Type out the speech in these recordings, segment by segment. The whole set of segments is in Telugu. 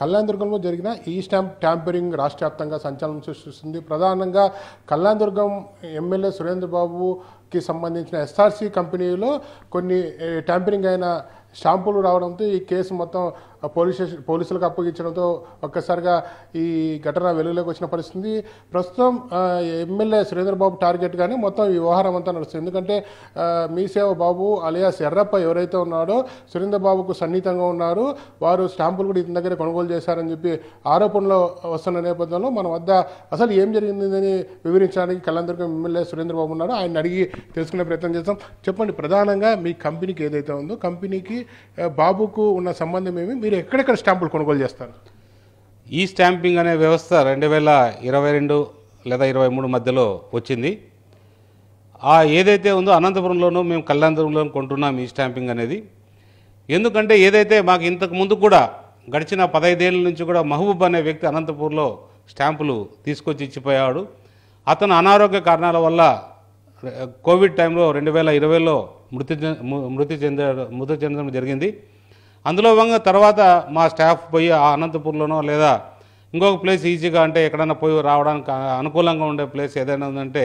కళ్యాణదుర్గంలో జరిగిన ఈ స్టాంప్ ట్యాంపరింగ్ రాష్ట్ర వ్యాప్తంగా సంచలనం సృష్టిస్తుంది. ప్రధానంగా కళ్యాణదుర్గం ఎమ్మెల్యే సురేంద్ర బాబుకి సంబంధించిన ఎస్ఆర్సి కంపెనీలో కొన్ని ట్యాంపరింగ్ అయిన స్టాంపులు రావడంతో ఈ కేసు మొత్తం పోలీసులకు అప్పగించడంతో ఒక్కసారిగా ఈ ఘటన వెలుగులోకి వచ్చిన పరిస్థితి. ప్రస్తుతం ఎమ్మెల్యే సురేంద్ర బాబు టార్గెట్గానే మొత్తం ఈ వ్యవహారం అంతా నడుస్తుంది. ఎందుకంటే మీసేవ బాబు అలియాస్ ఎర్రప్ప ఎవరైతే ఉన్నాడో సురేంద్ర బాబుకు సన్నిహితంగా ఉన్నారు, వారు స్టాంపులు కూడా ఇతని దగ్గర కొనుగోలు చేశారని చెప్పి ఆరోపణలు వస్తున్న నేపథ్యంలో మన వద్ద అసలు ఏం జరిగిందని వివరించడానికి కళ్యాణదుర్గం ఎమ్మెల్యే సురేంద్ర బాబు ఉన్నారో ఆయన అడిగి తెలుసుకునే ప్రయత్నం చేస్తాం. చెప్పండి, ప్రధానంగా మీ కంపెనీకి ఏదైతే ఉందో కంపెనీకి బాబుకు ఉన్న సంబంధం ఏమి, మీరు ఎక్కడెక్కడ స్టాంపులు కొనుగోలు చేస్తారు? ఈ స్టాంపింగ్ అనే వ్యవస్థ 2022 లేదా 23 మధ్యలో వచ్చింది. ఏదైతే ఉందో అనంతపురంలోనూ మేము కళ్యాణదుర్గంలో కొంటున్నాం ఈ స్టాంపింగ్ అనేది. ఎందుకంటే ఏదైతే మాకు ఇంతకు ముందు కూడా గడిచిన 15 ఏళ్ళ నుంచి కూడా మహబూబ్ అనే వ్యక్తి అనంతపూర్లో స్టాంపులు తీసుకొచ్చి ఇచ్చిపోయాడు. అతను అనారోగ్య కారణాల వల్ల కోవిడ్ టైంలో 2020లో మృతి చెందడం జరిగింది. అందులో భాగంగా తర్వాత మా స్టాఫ్ పోయి ఆ అనంతపూర్లోనో లేదా ఇంకొక ప్లేస్ ఈజీగా అంటే ఎక్కడైనా పోయి రావడానికి అనుకూలంగా ఉండే ప్లేస్ ఏదైనా ఉందంటే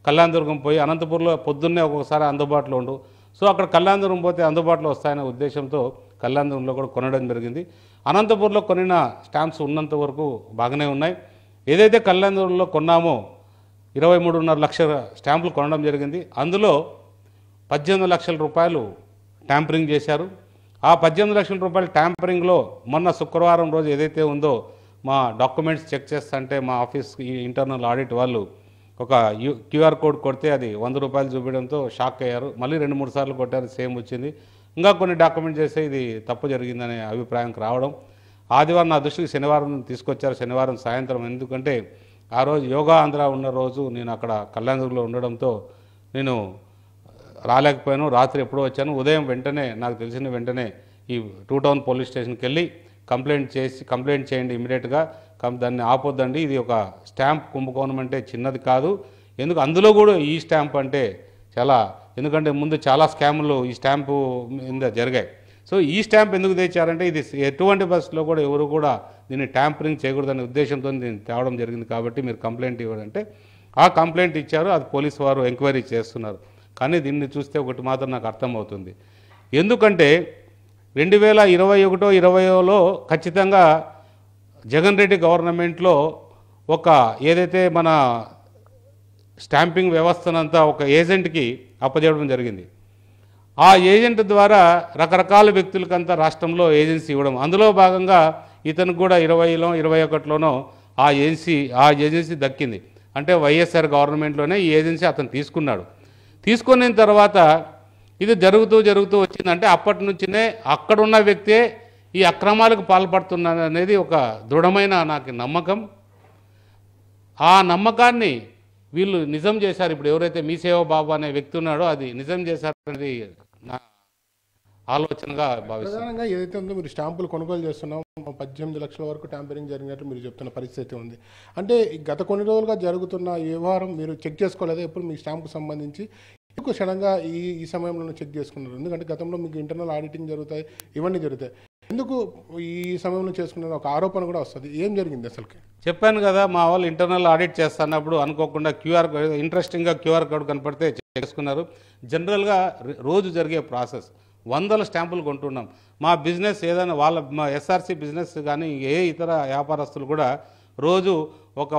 కళ్యాణదుర్గం పోయి అనంతపూర్లో పొద్దున్నే ఒక్కొక్కసారి అందుబాటులో ఉండు, సో అక్కడ కళ్యాణదుర్గం పోతే అందుబాటులో వస్తాయనే ఉద్దేశంతో కళ్యాణదుర్గంలో కూడా కొనడం జరిగింది. అనంతపూర్లో కొనిన స్టాంప్స్ ఉన్నంత వరకు బాగానే ఉన్నాయి. ఏదైతే కళ్యాణదుర్గంలో కొన్నామో 23.5 లక్షల స్టాంపులు కొనడం జరిగింది. అందులో 18 లక్షల రూపాయలు ట్యాంపరింగ్ చేశారు. ఆ 18 లక్షల రూపాయల ట్యాంపరింగ్లో మొన్న శుక్రవారం రోజు ఏదైతే ఉందో మా డాక్యుమెంట్స్ చెక్ చేస్తుంటే మా ఆఫీస్ ఇంటర్నల్ ఆడిట్ వాళ్ళు ఒక క్యూఆర్ కోడ్ కొడితే అది 100 రూపాయలు చూపించడంతో షాక్ అయ్యారు. మళ్ళీ 2-3 సార్లు కొట్టారు, సేమ్ వచ్చింది. ఇంకా కొన్ని డాక్యుమెంట్ చేస్తే ఇది తప్పు జరిగిందనే అభిప్రాయంకి రావడం ఆదివారం నా దృష్టికి శనివారం తీసుకొచ్చారు. శనివారం సాయంత్రం, ఎందుకంటే ఆ రోజు యోగా ఆంధ్ర ఉన్న రోజు నేను అక్కడ కళ్యాణదుర్గంలో ఉండడంతో నేను రాలేకపోయాను. రాత్రి ఎప్పుడో వచ్చాను. ఉదయం వెంటనే నాకు తెలిసిన వెంటనే ఈ 2 టౌన్ పోలీస్ స్టేషన్కి వెళ్ళి కంప్లైంట్ చేయండి ఇమీడియట్గా, దాన్ని ఆపొద్దండి, ఇది ఒక స్టాంప్ కుంభకోణం అంటే చిన్నది కాదు. అందులో కూడా ఈ స్టాంప్ అంటే ఎందుకంటే ముందు చాలా స్కాములు ఈ స్టాంపు మీద జరిగాయి. సో ఈ స్టాంప్ ఎందుకు తెచ్చారంటే ఇది ఎటువంటి బస్సులో కూడా ఎవరు కూడా దీన్ని ట్యాంపరింగ్ చేయకూడదనే ఉద్దేశంతో దీన్ని తేవడం జరిగింది. కాబట్టి మీరు కంప్లైంట్ ఇవ్వాలంటే ఆ కంప్లైంట్ ఇచ్చారు. అది పోలీసు వారు ఎంక్వైరీ చేస్తున్నారు. కానీ దీన్ని చూస్తే ఒకటి మాత్రం నాకు అర్థమవుతుంది. ఎందుకంటే 2021-20లో ఖచ్చితంగా జగన్ రెడ్డి గవర్నమెంట్లో ఏదైతే మన స్టాంపింగ్ వ్యవస్థనంతా ఒక ఏజెంట్కి అప్పజేయడం జరిగింది. ఆ ఏజెంట్ ద్వారా రకరకాల వ్యక్తులకంతా రాష్ట్రంలో ఏజెన్సీ ఇవ్వడం, అందులో భాగంగా ఇతనికి కూడా 2021లోనో ఆ ఏజెన్సీ దక్కింది. అంటే వైఎస్ఆర్ గవర్నమెంట్లోనే ఈ ఏజెన్సీ అతను తీసుకున్న తర్వాత ఇది జరుగుతూ వచ్చిందంటే అప్పటి నుంచినే అక్కడున్న వ్యక్తే ఈ అక్రమాలకు పాల్పడుతున్నాడు అనేది ఒక దృఢమైన నాకు నమ్మకం. ఆ నమ్మకాన్ని వీళ్ళు నిజం చేశారు. ఇప్పుడు ఎవరైతే మీసేవ బాబు అనే వ్యక్తి ఉన్నాడో అది నిజం చేశారనేది నా ఆలోచనగా భావిస్తున్నాను. ప్రధానంగా ఏదైతే ఉందో మీరు స్టాంపులు కొనుగోలు చేస్తున్నాం, 18 లక్షల వరకు ట్యాంపరింగ్ జరిగినట్టు మీరు చెప్తున్న పరిస్థితి ఉంది. అంటే గత కొన్ని రోజులుగా జరుగుతున్న ఈ వ్యవహారం మీరు చెక్ చేసుకోలేదా? ఎప్పుడు మీ స్టాంపుకు సంబంధించి ఎందుకు క్షణంగా ఈ సమయంలో చెక్ చేసుకున్నారు? ఎందుకంటే గతంలో మీకు ఇంటర్నల్ ఆడిటింగ్ జరుగుతాయి, ఇవన్నీ జరుగుతాయి, ఎందుకు ఈ సమయంలో చేసుకున్న ఒక ఆరోపణ కూడా వస్తుంది. ఏం జరిగింది అసలుకి? చెప్పాను కదా, మా వాళ్ళు ఇంటర్నల్ ఆడిట్ చేస్తున్నప్పుడు అనుకోకుండా ఇంట్రెస్టింగ్గా క్యూఆర్ కోడ్ కనపడితే చేసుకున్నారు. జనరల్గా రోజు జరిగే ప్రాసెస్ 100 స్టాంపులు కొంటున్నాం. మా బిజినెస్ ఏదైనా మా ఎస్ఆర్సి బిజినెస్ కానీ ఏ ఇతర వ్యాపారస్తులు కూడా రోజు ఒక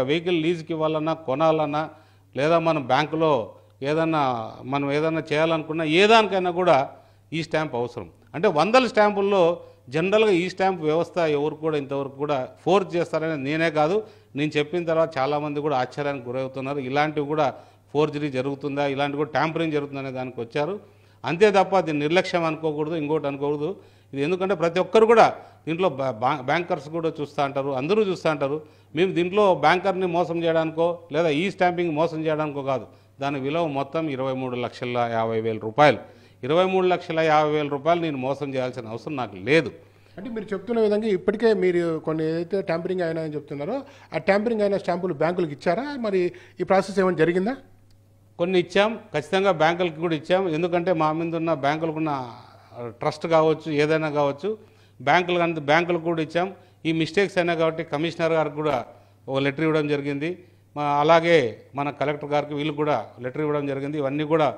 వెహికల్ లీజుకి ఇవ్వాలన్నా కొనాలన్నా లేదా మన బ్యాంకులో మనం ఏదైనా చేయాలనుకున్నా ఏదానికైనా కూడా ఈ స్టాంప్ అవసరం. అంటే 100 స్టాంపుల్లో జనరల్గా ఈ స్టాంప్ వ్యవస్థ ఎవరు కూడా ఇంతవరకు కూడా ఫోర్స్ చేస్తారని నేనే కాదు, నేను చెప్పిన తర్వాత చాలామంది కూడా ఆశ్చర్యానికి గురవుతున్నారు. ఇలాంటివి కూడా ఫోర్జరీ జరుగుతుందా, ఇలాంటివి కూడా ట్యాంపరింగ్ జరుగుతుందనే దానికి వచ్చారు. అంతే తప్ప దీన్ని నిర్లక్ష్యం అనుకోకూడదు, ఇంకోటి అనుకోకూడదు. ఇది ఎందుకంటే ప్రతి ఒక్కరు కూడా దీంట్లో బ్యాంకర్స్ కూడా చూస్తూ అంటారు, అందరూ చూస్తూ అంటారు. మేము దీంట్లో బ్యాంకర్ని మోసం చేయడానికో లేదా ఈ స్టాంపింగ్ మోసం చేయడానికో కాదు. దాని విలువ మొత్తం 23,50,000 రూపాయలు. 23,50,000 రూపాయలు నేను మోసం చేయాల్సిన అవసరం నాకు లేదు. అంటే మీరు చెప్తున్న విధంగా ఇప్పటికే మీరు కొన్ని ఏదైతే ట్యాంపరింగ్ అయినాయని చెప్తున్నారో ఆ ట్యాంపరింగ్ అయిన స్టాంపులు బ్యాంకులకు ఇచ్చారా? మరి ఈ ప్రాసెస్ ఏమైనా జరిగిందా? కొన్ని ఇచ్చాం, ఖచ్చితంగా బ్యాంకులకు కూడా ఇచ్చాం. ఎందుకంటే మా మీద ఉన్న బ్యాంకులకున్న ట్రస్ట్ కావచ్చు, ఏదైనా కావచ్చు, బ్యాంకులకు కూడా ఇచ్చాం. ఈ మిస్టేక్స్ అయినా కాబట్టి కమిషనర్ గారికి కూడా ఒక లెటర్ ఇవ్వడం జరిగింది. అలాగే మన కలెక్టర్ గారికి వీళ్ళు కూడా లెటర్ ఇవ్వడం జరిగింది. ఇవన్నీ కూడా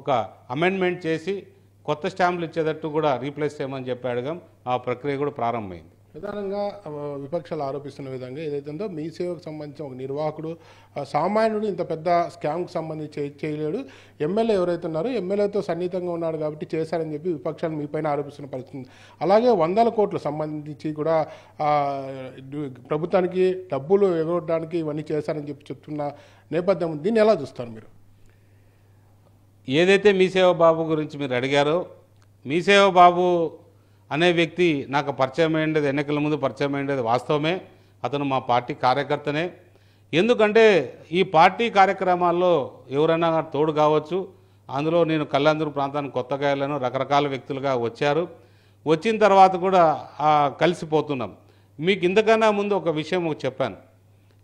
ఒక అమెండ్మెంట్ చేసి కొత్త స్టాంపులు ఇచ్చేటట్టు కూడా రీప్లేస్ చేయమని చెప్పి అడగాం. ఆ ప్రక్రియ కూడా ప్రారంభమైంది. ప్రధానంగా విపక్షాలు ఆరోపిస్తున్న విధంగా ఏదైతే ఉందో మీ సేవకు సంబంధించిన ఒక నిర్వాహకుడు సామాన్యుడు ఇంత పెద్ద స్కామ్కి సంబంధించి చేయలేడు, ఎమ్మెల్యే ఎవరైతే ఉన్నారో ఎమ్మెల్యేతో సన్నిహితంగా ఉన్నాడు కాబట్టి చేశారని చెప్పి విపక్షాలు మీపైన ఆరోపిస్తున్న పరిస్థితి. అలాగే 100 కోట్లు సంబంధించి కూడా ప్రభుత్వానికి డబ్బులు ఎగరడానికి ఇవన్నీ చేశారని చెప్పి చెప్తున్న నేపథ్యం, దీన్ని ఎలా చూస్తారు మీరు? ఏదైతే మీ సేవ బాబు గురించి మీరు అడిగారో, మీ సేవ బాబు అనే వ్యక్తి నాకు పరిచయం అయ్యేది, ఎన్నికల ముందు పరిచయం అయ్యేది వాస్తవమే. అతను మా పార్టీ కార్యకర్తనే. ఎందుకంటే ఈ పార్టీ కార్యక్రమాల్లో ఎవరైనా తోడు కావచ్చు. అందులో నేను కళ్యాణదుర్గం ప్రాంతానికి కొత్తగా వెళ్ళాను, రకరకాల వ్యక్తులుగా వచ్చారు. వచ్చిన తర్వాత కూడా కలిసిపోతున్నాం. మీకు ఇంతకన్నా ముందు ఒక విషయం చెప్పాను.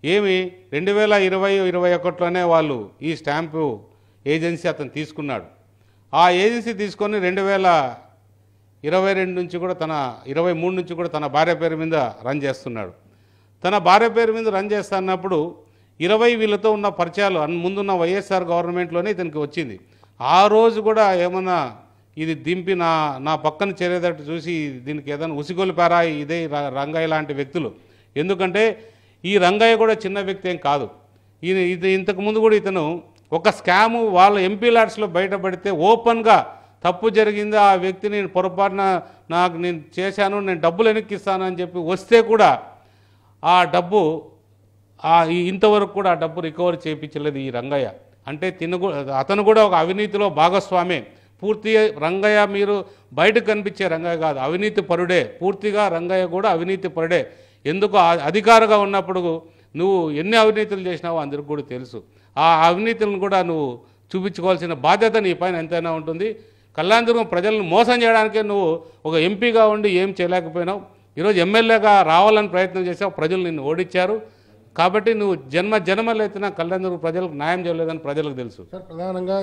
ఏమి 2020-21లోనే వాళ్ళు ఈ స్టాంపు ఏజెన్సీ అతను తీసుకున్నాడు. ఆ ఏజెన్సీ తీసుకొని 2022 నుంచి కూడా 23 నుంచి కూడా తన భార్య పేరు మీద రన్ చేస్తున్నాడు. తన భార్య పేరు మీద రన్ చేస్తున్నప్పుడు 20 వీళ్ళతో ఉన్న పరిచయాలు ముందున్న వైఎస్ఆర్ గవర్నమెంట్లోనే ఇతనికి వచ్చింది. ఆ రోజు కూడా ఏమన్నా ఇది దింపి నా పక్కన చేరేటట్టు చూసి దీనికి ఏదైనా ఉసిగొలిపారా ఇదే రంగయ్య లాంటి వ్యక్తులు. ఎందుకంటే ఈ రంగయ్య కూడా చిన్న వ్యక్తి ఏం కాదు. ఇది ఇంతకుముందు కూడా ఇతను ఒక స్కాము వాళ్ళ ఎంపీ ల్యాడ్స్లో బయటపడితే ఓపెన్గా తప్పు జరిగింది, ఆ వ్యక్తి నేను పొరపాటున నేను చేశాను, నేను డబ్బులు వెనక్కిస్తానని చెప్పి వస్తే కూడా ఆ డబ్బు ఇంతవరకు కూడా ఆ డబ్బు రికవరీ చేయించలేదు ఈ రంగయ్య. అంటే అతను కూడా ఒక అవినీతిలో భాగస్వామే. పూర్తిగా రంగయ్య మీరు బయటకు కనిపించే రంగయ్య కాదు, అవినీతి పరుడే. పూర్తిగా రంగయ్య కూడా అవినీతి పరుడే. ఎందుకు అధికారిగా ఉన్నప్పుడు నువ్వు ఎన్ని అవినీతులు చేసినావో అందరికి కూడా తెలుసు. ఆ అవినీతులను కూడా నువ్వు చూపించుకోవాల్సిన బాధ్యత నీ పైన ఎంతైనా ఉంటుంది. కళ్యాణదుర్గం ప్రజలను మోసం చేయడానికే నువ్వు ఒక ఎంపీగా ఉండి ఏం చేయలేకపోయినావు. ఈరోజు ఎమ్మెల్యేగా రావాలని ప్రయత్నం చేసావు, ప్రజలు నిన్ను ఓడించారు. కాబట్టి నువ్వు జన్మలు ఎత్తినా కళ్యాణదుర్గం ప్రజలకు న్యాయం చేయలేదని ప్రజలకు తెలుసు. సార్, ప్రధానంగా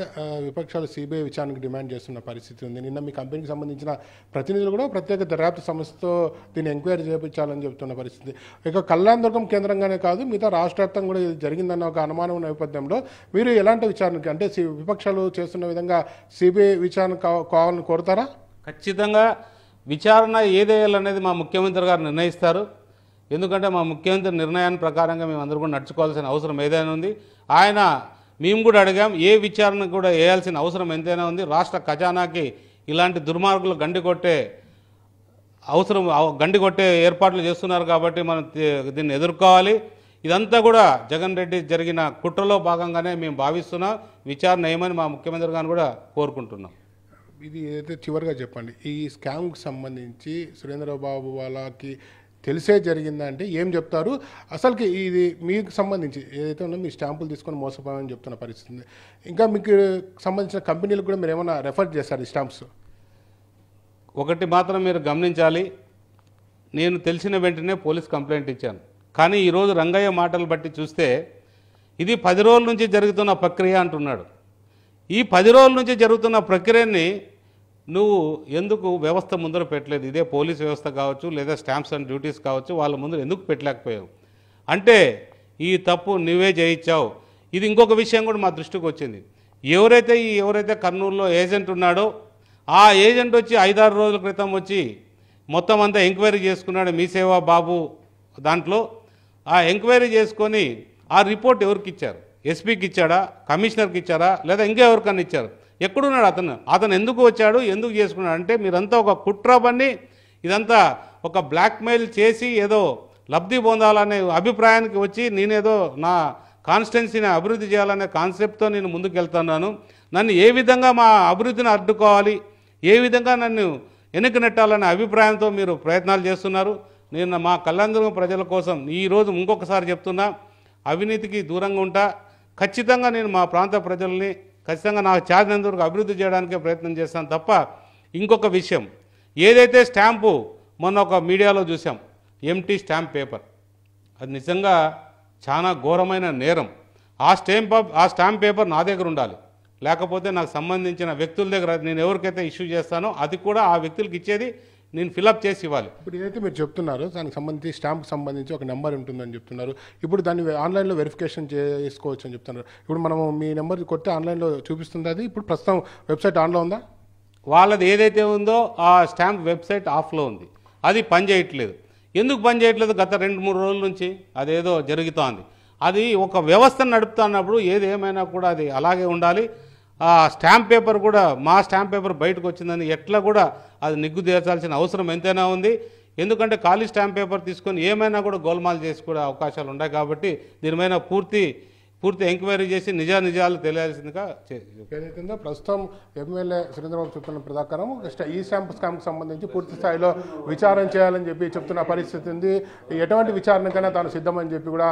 విపక్షాలు సిబిఐ విచారణకు డిమాండ్ చేస్తున్న పరిస్థితి ఉంది. నిన్న మీ కంపెనీకి సంబంధించిన ప్రతినిధులు కూడా ప్రత్యేక దర్యాప్తు సంస్థతో దీన్ని ఎంక్వైరీ చేయించాలని చెబుతున్న పరిస్థితి. ఇక కళ్యాణదుర్గం కేంద్రంగానే కాదు మిగతా రాష్ట్ర వ్యాప్తంగా కూడా ఇది జరిగిందన్న ఒక అనుమానం నేపథ్యంలో మీరు ఎలాంటి విచారణకి, అంటే విపక్షాలు చేస్తున్న విధంగా సిబిఐ విచారణ కావాలని కోరుతారా? ఖచ్చితంగా విచారణ ఏదేయాలనేది మా ముఖ్యమంత్రి గారు నిర్ణయిస్తారు. ఎందుకంటే మా ముఖ్యమంత్రి నిర్ణయాన్ని ప్రకారంగా మేము అందరూ కూడా నడుచుకోవాల్సిన అవసరం ఏదైనా ఉంది. మేము కూడా అడిగాం, ఏ విచారణ కూడా వేయాల్సిన అవసరం ఎంతైనా ఉంది. రాష్ట్ర ఖజానాకి ఇలాంటి దుర్మార్గులు గండికొట్టే ఏర్పాట్లు చేస్తున్నారు కాబట్టి మనం దీన్ని ఎదుర్కోవాలి. ఇదంతా కూడా జగన్ రెడ్డి జరిగిన కుట్రలో భాగంగానే మేము భావిస్తున్నాం. విచారణ ఏమని మా ముఖ్యమంత్రి గారిని కూడా కోరుకుంటున్నాం. ఇది ఏదైతే చివరిగా చెప్పండి, ఈ స్కామ్కి సంబంధించి సురేంద్రబాబు వాళ్ళకి తెలిసే జరిగిందంటే ఏం చెప్తారు? అసలుకి ఇది మీకు సంబంధించి ఏదైతే ఉందో మీ స్టాంపులు తీసుకొని మోసపోయామని చెప్తున్న పరిస్థితి. ఇంకా మీకు సంబంధించిన కంపెనీలకు కూడా మీరు ఏమైనా రెఫర్ చేశారు ఈ స్టాంప్స్? ఒకటి మాత్రం మీరు గమనించాలి, నేను తెలిసిన వెంటనే పోలీస్ కంప్లైంట్ ఇచ్చాను. కానీ ఈరోజు రంగయ్య మాటలు బట్టి చూస్తే ఇది 10 రోజుల నుంచి జరుగుతున్న ప్రక్రియ అంటున్నాడు. ఈ 10 రోజుల నుంచి జరుగుతున్న ప్రక్రియని నువ్వు ఎందుకు వ్యవస్థ ముందర పెట్టలేదు? ఇదే పోలీస్ వ్యవస్థ కావచ్చు, లేదా స్టాంప్స్ అండ్ డ్యూటీస్ కావచ్చు, వాళ్ళ ముందర ఎందుకు పెట్టలేకపోయావు? అంటే ఈ తప్పు నువ్వే చేయించావు. ఇది ఇంకొక విషయం కూడా మా దృష్టికి వచ్చింది. ఎవరైతే కర్నూలులో ఏజెంట్ ఉన్నాడో ఆ ఏజెంట్ వచ్చి 5-6 రోజుల క్రితం వచ్చి మొత్తం అంతా ఎంక్వైరీ చేసుకున్నాడు మీ సేవా బాబు దాంట్లో. ఆ ఎంక్వైరీ చేసుకొని ఆ రిపోర్ట్ ఎవరికి ఇచ్చారు? ఎస్పీకి ఇచ్చాడా, కమిషనర్కి ఇచ్చారా, లేదా ఇంకెవరికన్నా ఇచ్చారు? ఎక్కడున్నాడు అతను ఎందుకు వచ్చాడు, ఎందుకు చేసుకున్నాడు? అంటే మీరంతా ఒక కుట్ర పన్ని ఇదంతా ఒక బ్లాక్మెయిల్ చేసి ఏదో లబ్ధి పొందాలనే అభిప్రాయానికి వచ్చి నేనేదో నా కాన్స్టిట్యున్సీని అభివృద్ధి చేయాలనే కాన్సెప్ట్తో నేను ముందుకు వెళ్తున్నాను. నన్ను ఏ విధంగా మా అభివృద్ధిని అడ్డుకోవాలి, ఏ విధంగా నన్ను వెనక్కి నెట్టాలనే అభిప్రాయంతో మీరు ప్రయత్నాలు చేస్తున్నారు. నేను మా కళ్యాణదుర్గం ప్రజల కోసం ఈరోజు ఇంకొకసారి చెప్తున్నా, అవినీతికి దూరంగా ఉంటా. ఖచ్చితంగా నేను మా ప్రాంత ప్రజల్ని ఖచ్చితంగా నాకు చారినందుకు అభివృద్ధి చేయడానికే ప్రయత్నం చేస్తాను తప్ప ఇంకొక విషయం ఏదైతే స్టాంపు మొన్న ఒక మీడియాలో చూసాం, ఎంటీ స్టాంప్ పేపర్, అది నిజంగా చాలా ఘోరమైన నేరం. ఆ స్టాంప్ పేపర్ నా దగ్గర ఉండాలి, లేకపోతే నాకు సంబంధించిన వ్యక్తుల దగ్గర నేను ఎవరికైతే ఇష్యూ చేస్తానో అది కూడా ఆ వ్యక్తులకు ఇచ్చేది నేను ఫిలప్ చేసి ఇవ్వాలి. ఇప్పుడు ఏదైతే మీరు చెప్తున్నారో దానికి సంబంధించి స్టాంప్కి సంబంధించి ఒక నెంబర్ ఉంటుందని చెప్తున్నారు. ఇప్పుడు దాన్ని ఆన్లైన్లో వెరిఫికేషన్ చేసుకోవచ్చు అని చెప్తున్నారు. ఇప్పుడు మనం మీ నెంబర్ కొట్టి ఆన్లైన్లో చూపిస్తుంది, అది ఇప్పుడు ప్రస్తుతం వెబ్సైట్ ఆన్లో ఉందా? వాళ్ళది ఏదైతే ఉందో ఆ స్టాంప్ వెబ్సైట్ ఆఫ్లో ఉంది, అది పని చేయట్లేదు. ఎందుకు పని చేయట్లేదు? గత 2-3 రోజుల నుంచి అదేదో జరుగుతోంది. అది ఒక వ్యవస్థను నడుపుతున్నప్పుడు ఏది ఏమైనా కూడా అది అలాగే ఉండాలి. ఆ స్టాంప్ పేపర్ కూడా, మా స్టాంప్ పేపర్ బయటకు వచ్చిందని ఎట్లా కూడా అది నిగ్గు తీర్చాల్సిన అవసరం ఎంతైనా ఉంది. ఎందుకంటే ఖాళీ స్టాంప్ పేపర్ తీసుకొని ఏమైనా కూడా గోల్మాల్ చేసి కూడా అవకాశాలు ఉన్నాయి. కాబట్టి దీనిపైన పూర్తి ఎంక్వైరీ చేసి నిజాలు తెలియాల్సిందిగా ఏదైతుందో ప్రస్తుతం ఎమ్మెల్యే సురేంద్రబాబు చెప్తున్న ప్రకారం ఈ స్కామ్కి సంబంధించి పూర్తి స్థాయిలో విచారణ చేయాలని చెప్పి చెప్తున్న పరిస్థితి ఉంది. ఎటువంటి విచారణకైనా తాను సిద్ధమని చెప్పి కూడా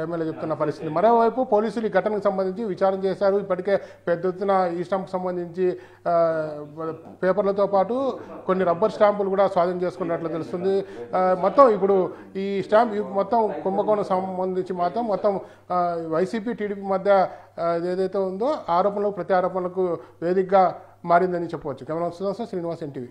ఎమ్మెల్యే చెప్తున్న పరిస్థితి. మరోవైపు పోలీసులు ఈ ఘటనకు సంబంధించి విచారణ చేశారు. ఇప్పటికే పెద్ద ఎత్తున ఈ స్టాంప్కి సంబంధించి పేపర్లతో పాటు కొన్ని రబ్బర్ స్టాంపులు కూడా స్వాధీనం చేసుకున్నట్లు తెలుస్తుంది. మొత్తం ఇప్పుడు ఈ స్టాంప్ మొత్తం కుంభకోణం సంబంధించి మొత్తం వైసీపీ టీడీపీ మధ్య ఏదైతే ఉందో ఆరోపణలకు ప్రతి ఆరోపణలకు వేదికగా మారిందని చెప్పవచ్చు. Camera Srinivas, NTV.